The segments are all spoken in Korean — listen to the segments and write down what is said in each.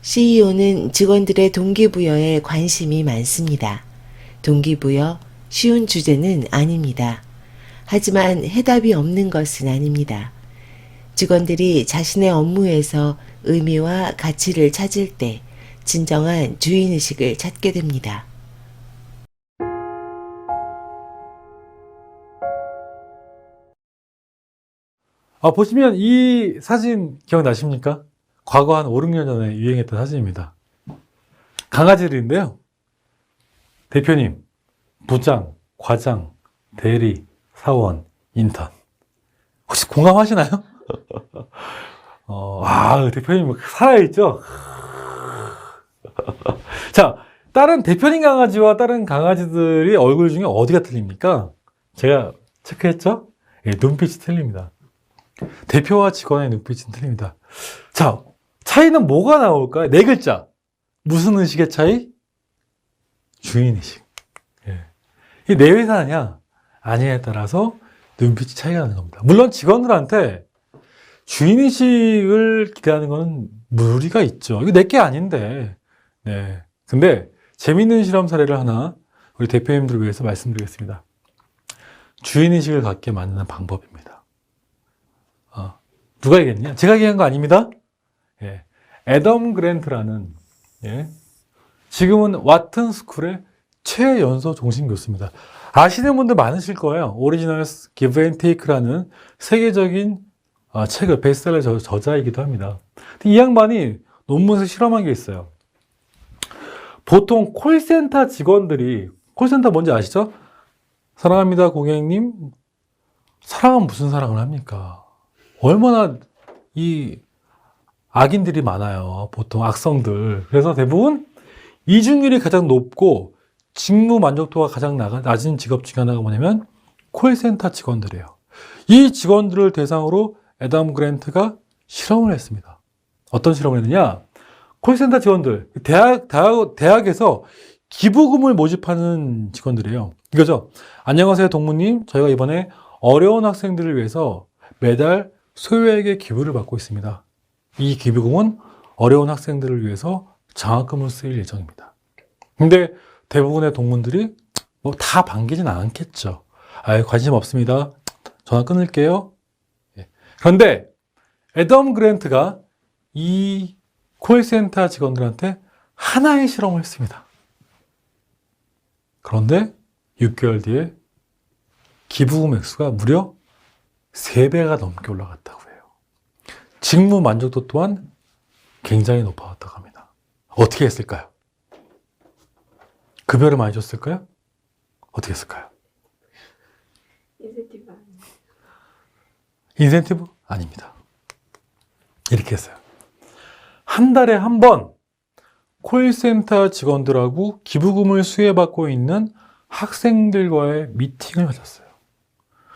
CEO는 직원들의 동기부여에 관심이 많습니다. 동기부여, 쉬운 주제는 아닙니다. 하지만 해답이 없는 것은 아닙니다. 직원들이 자신의 업무에서 의미와 가치를 찾을 때 진정한 주인의식을 찾게 됩니다. 보시면 이 사진 기억나십니까? 과거 한 5, 6년 전에 유행했던 사진입니다. 강아지들인데요. 대표님, 부장, 과장, 대리, 사원, 인턴. 혹시 공감하시나요? 대표님 살아있죠? 자, 다른 대표님 강아지와 다른 강아지들이 얼굴 중에 어디가 틀립니까? 제가 체크했죠? 눈빛이 틀립니다. 대표와 직원의 눈빛은 틀립니다. 자, 차이는 뭐가 나올까요? 네 글자. 무슨 의식의 차이? 주인의식. 이게 내 회사냐, 아니냐에 따라서 눈빛이 차이가 나는 겁니다. 물론 직원들한테 주인의식을 기대하는 건 무리가 있죠. 이거 내게 아닌데. 네. 근데 재밌는 실험 사례를 하나 우리 대표님들을 위해서 말씀드리겠습니다. 주인의식을 갖게 만드는 방법입니다. 누가 얘기했냐? 제가 얘기한 거 아닙니다. 애덤 그랜트라는, 지금은 와튼 스쿨의 최연소 종신 교수입니다. 아시는 분들 많으실 거예요. 오리지널 기브 앤 테이크라는 세계적인 책을 베스트셀러 저자이기도 합니다. 이 양반이 논문에서 실험한 게 있어요. 보통 콜센터 직원들이, 콜센터 뭔지 아시죠? 사랑합니다, 고객님. 사랑은 무슨 사랑을 합니까? 얼마나 이 악인들이 많아요. 보통 악성들. 그래서 대부분 이중률이 가장 높고 직무 만족도가 가장 낮은 직업 중에 하나가 뭐냐면 콜센터 직원들이에요. 이 직원들을 대상으로 애덤 그랜트가 실험을 했습니다. 어떤 실험을 했느냐? 콜센터 직원들, 대학에서 기부금을 모집하는 직원들이에요. 이거죠. 안녕하세요, 동무님. 저희가 이번에 어려운 학생들을 위해서 매달 소요액의 기부를 받고 있습니다. 이 기부금은 어려운 학생들을 위해서 장학금으로 쓰일 예정입니다. 근데 대부분의 동문들이 다 반기진 않겠죠. 관심 없습니다. 전화 끊을게요. 그런데 애덤 그랜트가 이 콜센터 직원들한테 하나의 실험을 했습니다. 그런데 6개월 뒤에 기부금 액수가 무려 3배가 넘게 올라갔다고 해요. 직무 만족도 또한 굉장히 높아졌다고 합니다. 어떻게 했을까요? 급여를 많이 줬을까요? 어떻게 했을까요? 인센티브 아니에요. 인센티브? 아닙니다. 이렇게 했어요. 한 달에 한 번 콜센터 직원들하고 기부금을 수혜받고 있는 학생들과의 미팅을 가졌어요.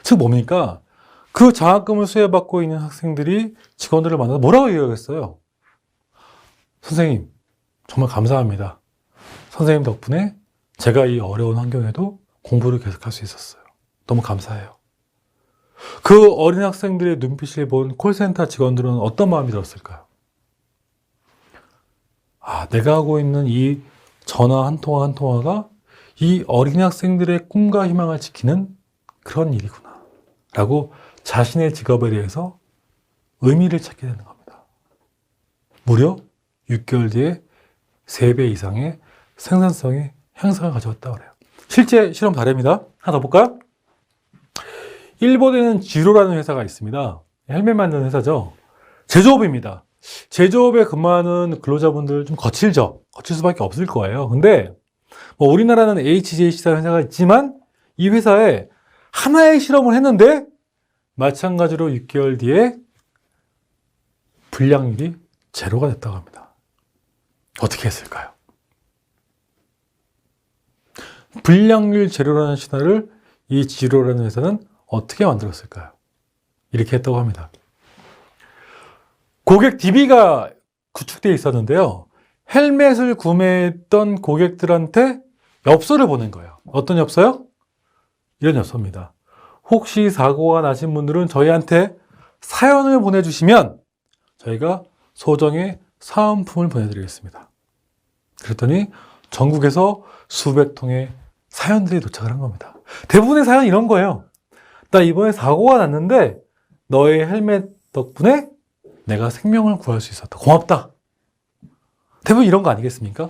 즉 뭡니까? 그 장학금을 수혜받고 있는 학생들이 직원들을 만나서 뭐라고 얘기하겠어요? 선생님, 정말 감사합니다. 선생님 덕분에 제가 이 어려운 환경에도 공부를 계속할 수 있었어요. 너무 감사해요. 그 어린 학생들의 눈빛을 본 콜센터 직원들은 어떤 마음이 들었을까요? 내가 하고 있는 이 전화 한 통화 한 통화가 이 어린 학생들의 꿈과 희망을 지키는 그런 일이구나 라고 자신의 직업에 대해서 의미를 찾게 되는 겁니다. 무려 6개월 뒤에 3배 이상의 생산성의 향상을 가져왔다고 그래요. 실제 실험 바랍니다. 하나 더 볼까요? 일본에는 지로라는 회사가 있습니다. 헬멧 만드는 회사죠. 제조업입니다. 제조업에 근무하는 근로자분들 좀 거칠죠. 거칠 수밖에 없을 거예요. 근데 우리나라는 HJC라는 회사가 있지만 이 회사에 하나의 실험을 했는데 마찬가지로 6개월 뒤에 불량률이 제로가 됐다고 합니다. 어떻게 했을까요? 불량률 제로라는 신화를 이 지로라는 회사는 어떻게 만들었을까요? 이렇게 했다고 합니다. 고객 DB가 구축되어 있었는데요. 헬멧을 구매했던 고객들한테 엽서를 보낸 거예요. 어떤 엽서요? 이런 엽서입니다. 혹시 사고가 나신 분들은 저희한테 사연을 보내주시면 저희가 소정의 사은품을 보내드리겠습니다. 그랬더니 전국에서 수백 통의 사연들이 도착을 한 겁니다. 대부분의 사연이 이런 거예요. 나 이번에 사고가 났는데 너의 헬멧 덕분에 내가 생명을 구할 수 있었다. 고맙다. 대부분 이런 거 아니겠습니까?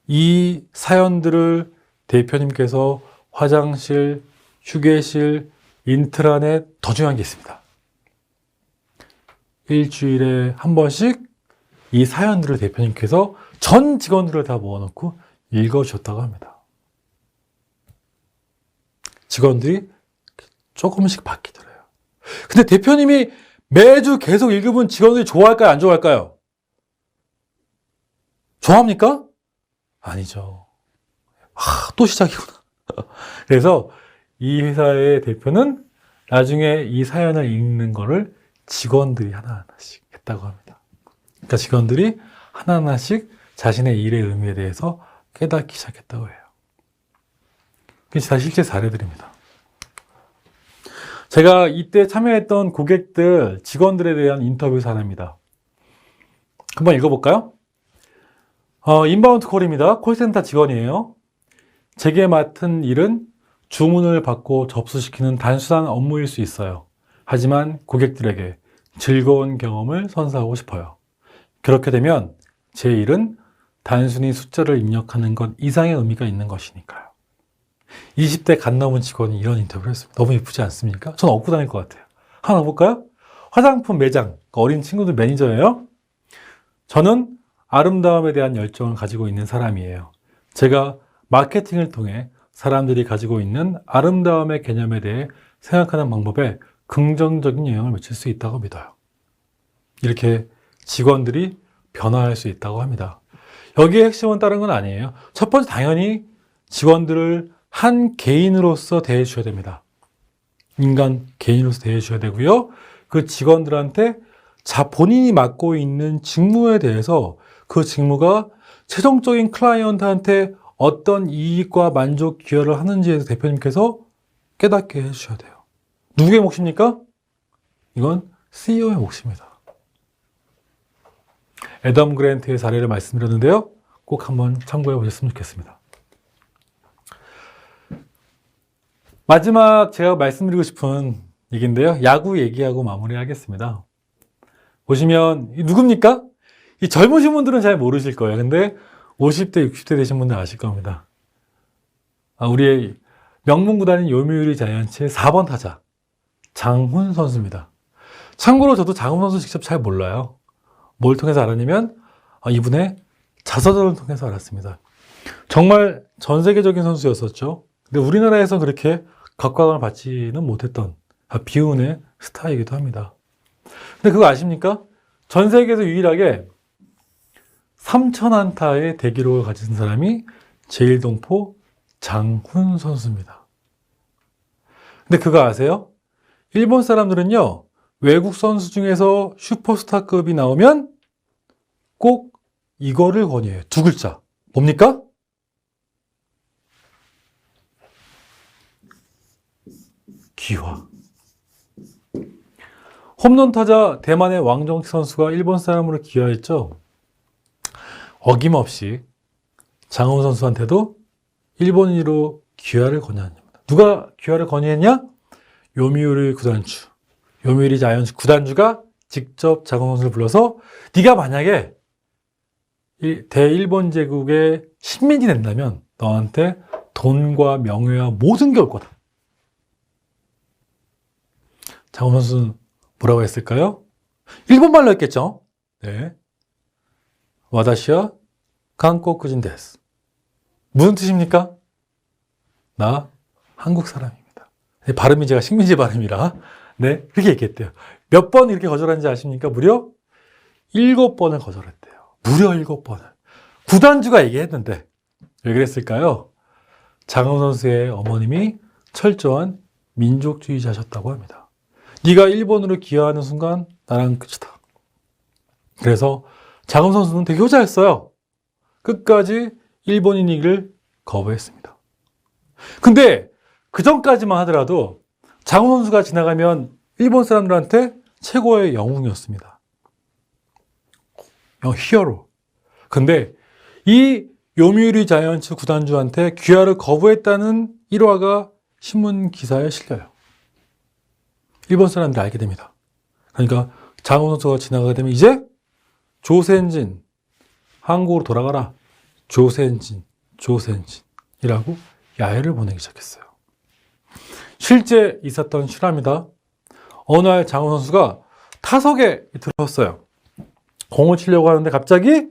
이 사연들을 대표님께서 화장실, 휴게실, 인트라넷, 더 중요한 게 있습니다. 일주일에 한 번씩 이 사연들을 대표님께서 전 직원들을 다 모아놓고 읽어줬다고 합니다. 직원들이 조금씩 바뀌더래요. 근데 대표님이 매주 계속 읽으면 직원들이 좋아할까요? 안 좋아할까요? 좋아합니까? 아니죠. 또 시작이구나. 그래서 이 회사의 대표는 나중에 이 사연을 읽는 거를 직원들이 하나하나씩 했다고 합니다. 그러니까 직원들이 하나하나씩 자신의 일의 의미에 대해서 깨닫기 시작했다고 해요. 그게 다 실제 사례들입니다. 제가 이때 참여했던 고객들, 직원들에 대한 인터뷰 사례입니다. 한번 읽어볼까요? 인바운드 콜입니다. 콜센터 직원이에요. 제게 맡은 일은 주문을 받고 접수시키는 단순한 업무일 수 있어요. 하지만 고객들에게 즐거운 경험을 선사하고 싶어요. 그렇게 되면 제 일은 단순히 숫자를 입력하는 것 이상의 의미가 있는 것이니까요. 20대 갓 넘은 직원이 이런 인터뷰를 했습니다. 너무 예쁘지 않습니까? 전 얻고 다닐 것 같아요. 하나 볼까요? 화장품 매장, 어린 친구들 매니저예요. 저는 아름다움에 대한 열정을 가지고 있는 사람이에요. 제가 마케팅을 통해 사람들이 가지고 있는 아름다움의 개념에 대해 생각하는 방법에 긍정적인 영향을 미칠 수 있다고 믿어요. 이렇게 직원들이 변화할 수 있다고 합니다. 여기에 핵심은 다른 건 아니에요. 첫 번째, 당연히 직원들을 한 개인으로서 대해주셔야 됩니다. 인간 개인으로서 대해주셔야 되고요. 그 직원들한테 본인이 맡고 있는 직무에 대해서 그 직무가 최종적인 클라이언트한테 어떤 이익과 만족 기여를 하는지에 대해서 대표님께서 깨닫게 해주셔야 돼요. 누구의 몫입니까? 이건 CEO의 몫입니다. 애덤 그랜트의 사례를 말씀드렸는데요. 꼭 한번 참고해 보셨으면 좋겠습니다. 마지막 제가 말씀드리고 싶은 얘기인데요. 야구 얘기하고 마무리하겠습니다. 보시면 누굽니까? 이 젊으신 분들은 잘 모르실 거예요. 근데 50대, 60대 되신 분들 아실 겁니다. 우리의 명문 구단인 요미우리 자이언츠의 4번 타자 장훈 선수입니다. 참고로 저도 장훈 선수 직접 잘 몰라요. 뭘 통해서 알았냐면 이분의 자서전을 통해서 알았습니다. 정말 전 세계적인 선수였었죠. 근데 우리나라에서 그렇게 각광을 받지는 못했던 비운의 스타이기도 합니다. 근데 그거 아십니까? 전 세계에서 유일하게 3,000안타의 대기록을 가진 사람이 제일동포 장훈 선수입니다. 근데 그거 아세요? 일본 사람들은요, 외국 선수 중에서 슈퍼스타급이 나오면 꼭 이거를 권유해요. 두 글자. 뭡니까? 귀화. 홈런 타자 대만의 왕정식 선수가 일본 사람으로 귀화했죠. 어김없이 장훈 선수한테도 일본인으로 귀화를 권유합니다. 누가 귀화를 권유했냐? 요미우리 구단주, 요미우리 자이언츠 구단주가 직접 장훈 선수를 불러서 네가 만약에 대일본 제국의 식민지 된다면 너한테 돈과 명예와 모든 게 올 거다. 장훈 선수는 뭐라고 했을까요? 일본말로 했겠죠? 네. 와다시와 한국인 데스. 무슨 뜻입니까? 나 한국 사람입니다. 발음이 제가 식민지 발음이라 네, 그렇게 얘기했대요. 몇 번 이렇게 거절한지 아십니까? 무려 7번을 거절했대요. 무려 7번을. 구단주가 얘기했는데 왜 그랬을까요? 장훈 선수의 어머님이 철저한 민족주의자셨다고 합니다. 네가 일본으로 기여하는 순간 나랑 끝이다. 그래서 장훈 선수는 되게 효자였어요. 끝까지 일본인이기를 거부했습니다. 근데 그 전까지만 하더라도 장훈 선수가 지나가면 일본 사람들한테 최고의 영웅이었습니다. 히어로. 근데 이 요미우리 자이언츠 구단주한테 귀화를 거부했다는 일화가 신문 기사에 실려요. 일본 사람들이 알게 됩니다. 그러니까 장훈 선수가 지나가게 되면 이제 조센진 한국으로 돌아가라. 조센진이라고 야유를 보내기 시작했어요. 실제 있었던 실화입니다. 어느 날 장훈 선수가 타석에 들었어요. 공을 치려고 하는데 갑자기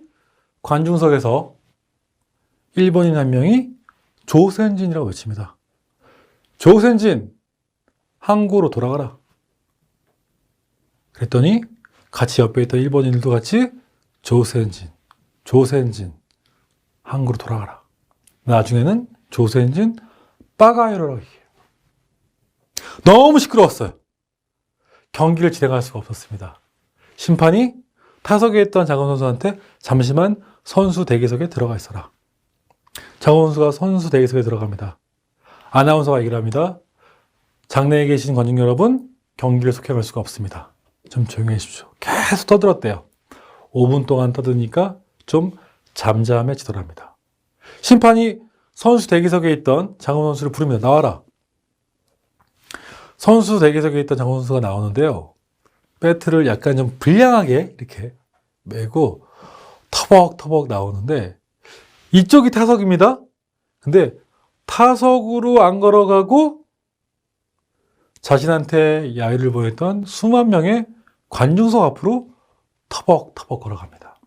관중석에서 일본인 한 명이 조센진이라고 외칩니다. 조센진, 한국으로 돌아가라. 그랬더니 같이 옆에 있던 일본인들도 같이 조센진, 한국으로 돌아가라. 나중에는 조센진 빠가요라고 얘기해요. 너무 시끄러웠어요. 경기를 진행할 수가 없었습니다. 심판이 타석에 있던 장훈 선수한테 잠시만 선수 대기석에 들어가 있어라. 장훈 선수가 선수 대기석에 들어갑니다. 아나운서가 얘기를 합니다. 장내에 계신 관중 여러분, 경기를 속행할 수가 없습니다. 좀 조용히 해주십시오. 계속 떠들었대요. 5분 동안 떠드니까 좀 잠잠해지더랍니다. 심판이 선수 대기석에 있던 장훈 선수를 부릅니다. 나와라. 선수 대기석에 있던 장훈 선수가 나오는데요. 배트를 약간 좀 불량하게 이렇게 메고 터벅터벅 나오는데 이쪽이 타석입니다. 근데 타석으로 안 걸어가고 자신한테 야유를 보였던 수만 명의 관중석 앞으로 터벅터벅 걸어갑니다.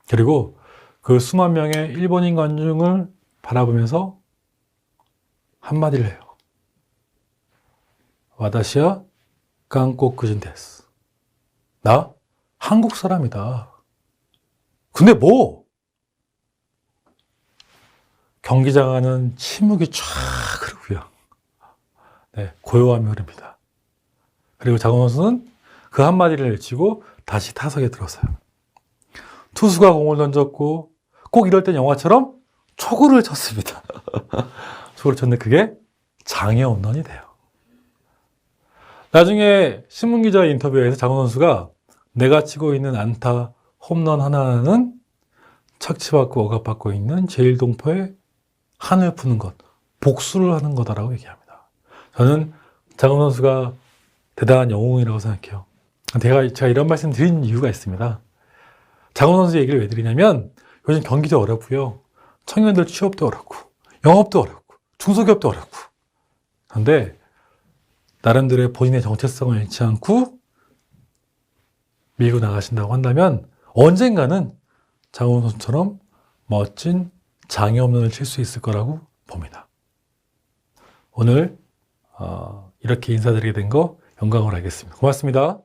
그리고 그 수만 명의 일본인 관중을 바라보면서 한마디를 해요. 와다시야 한국인 데스. 나 한국 사람이다. 근데 뭐? 경기장 안은 침묵이 쫙 흐르고요. 네, 고요함이 흐릅니다. 그리고 장훈 선수는 그 한마디를 외치고 다시 타석에 들어서요. 투수가 공을 던졌고 꼭 이럴 땐 영화처럼 초구를 쳤습니다. 초구를 쳤는데 그게 장애 홈런이 돼요. 나중에 신문기자 인터뷰에서 장훈 선수가 내가 치고 있는 안타, 홈런 하나는 착취받고 억압받고 있는 제1동포의 한을 푸는 것, 복수를 하는 거다라고 얘기합니다. 저는 장훈 선수가 대단한 영웅이라고 생각해요. 제가 이런 말씀 드린 이유가 있습니다. 장훈 선수 얘기를 왜 드리냐면 요즘 경기도 어렵고요. 청년들 취업도 어렵고 영업도 어렵고 중소기업도 어렵고 그런데 나름대로의 본인의 정체성을 잃지 않고 밀고 나가신다고 한다면 언젠가는 장훈 선수처럼 멋진 장애 홈런을 칠 수 있을 거라고 봅니다. 오늘 이렇게 인사드리게 된 거 영광으로 알겠습니다. 고맙습니다.